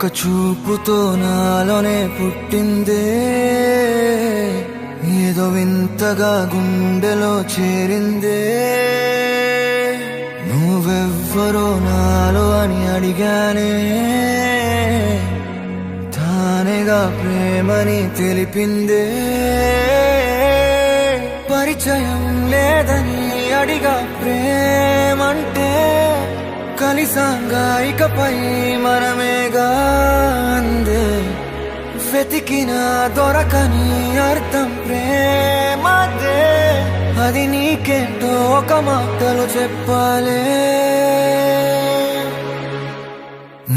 ఒక చూపుతో నాలోనే పుట్టిందే, ఏదో వింతగా గుండెలో చేరిందే. నువ్వెవ్వరో నాలో అని అడిగానే, తానేగా ప్రేమని తెలిపిందే. పరిచయం లేదని అడిగా ప్రేమంటే, కలిసాంగా ఇకపై మనమేగా అందే. వెతికిన దొరకని అర్థం ప్రేమదే, అది నీకేంటో ఒక మాటలు చెప్పాలే.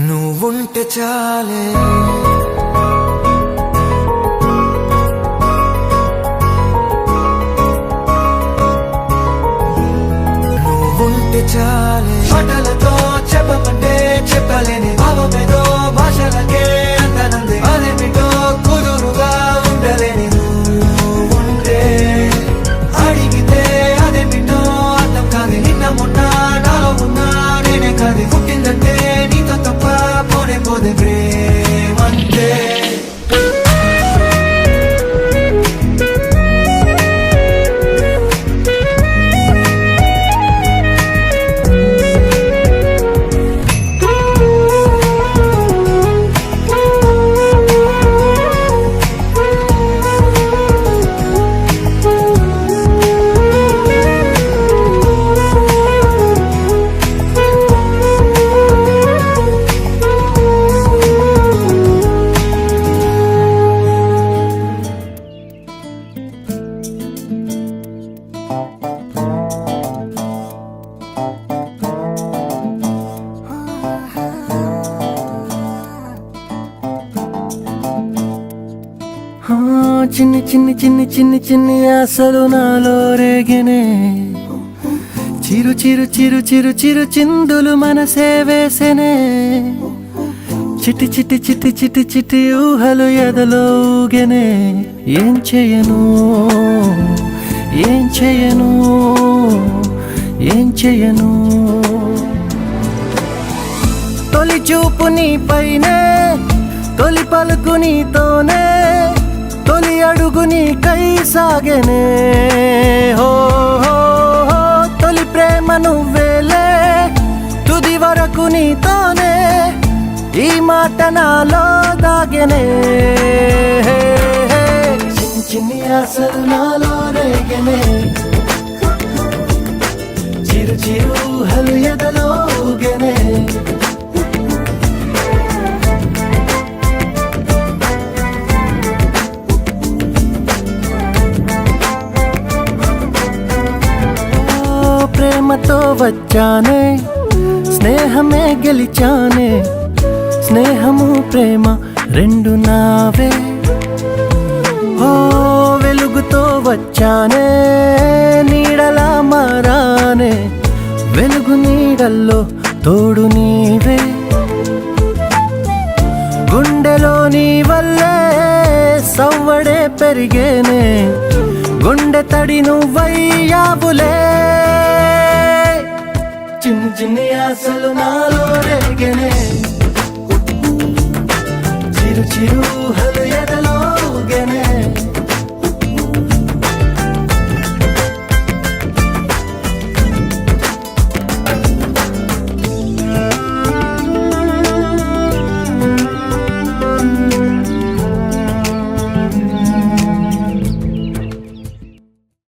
నువ్వుంటే చాలే, నువ్వుంటే చాలే. మాటలతో చెప్పమంటే చెప్పలేని భావమేదో భాషలకే అందనందే. అదేమిటో కుదురుగా ఉండలేని నువ్వుంటే, అడిగితే అదేమిటో అర్థం కాదు. నిన్న మొన్న నాలో ఉన్నా నేనే కాదు. పుట్టిందంటే నీతో తప్ప పోనే పోదే ప్రేమంటే. చిన్ని చిన్ని చిన్ని చిన్ని చిన్ని ఆశలు నాలో రేగినే. చిరు చిరు చిరు చిరు చిరు చిందులు మనసే వేసెనే. చిటి చిటి చిటి చిటి చిటి ఊహలు ఎదలో ఊగెనే. ఏం చేయను ఏం చేయను ఏం చేయను. తొలి చూపు నీ పైనే, తొలి పలుకు నీతోనే, తొలి అడుగు నీకై సాగెనే. హో హో హో, తొలి ప్రేమ నువ్వేలే, తుది వరకు నీతోనే, ఈ మాట నాలో దాగెనే. చిన్ని చిన్ని ఆశలు నాలో రేగెనే. చిరు చిరు ఊహలు ఎదలో ఊగెనే. ప్రేమతో వచ్చానే, స్నేహమే గెలిచానే. స్నేహము ప్రేమ రెండు నావే. ఓ వెలుగుతో వచ్చానే, నీడలా మారానే. వెలుగు నీడల్లో తోడు నీవే. గుండెలో నీ వల్లే సవ్వడే పెరిగేనే. గుండె తడి నువ్వయ్యావులే. చిన్ని చిన్ని ఆశలు నాలో రేగెనే. చిరు చిరు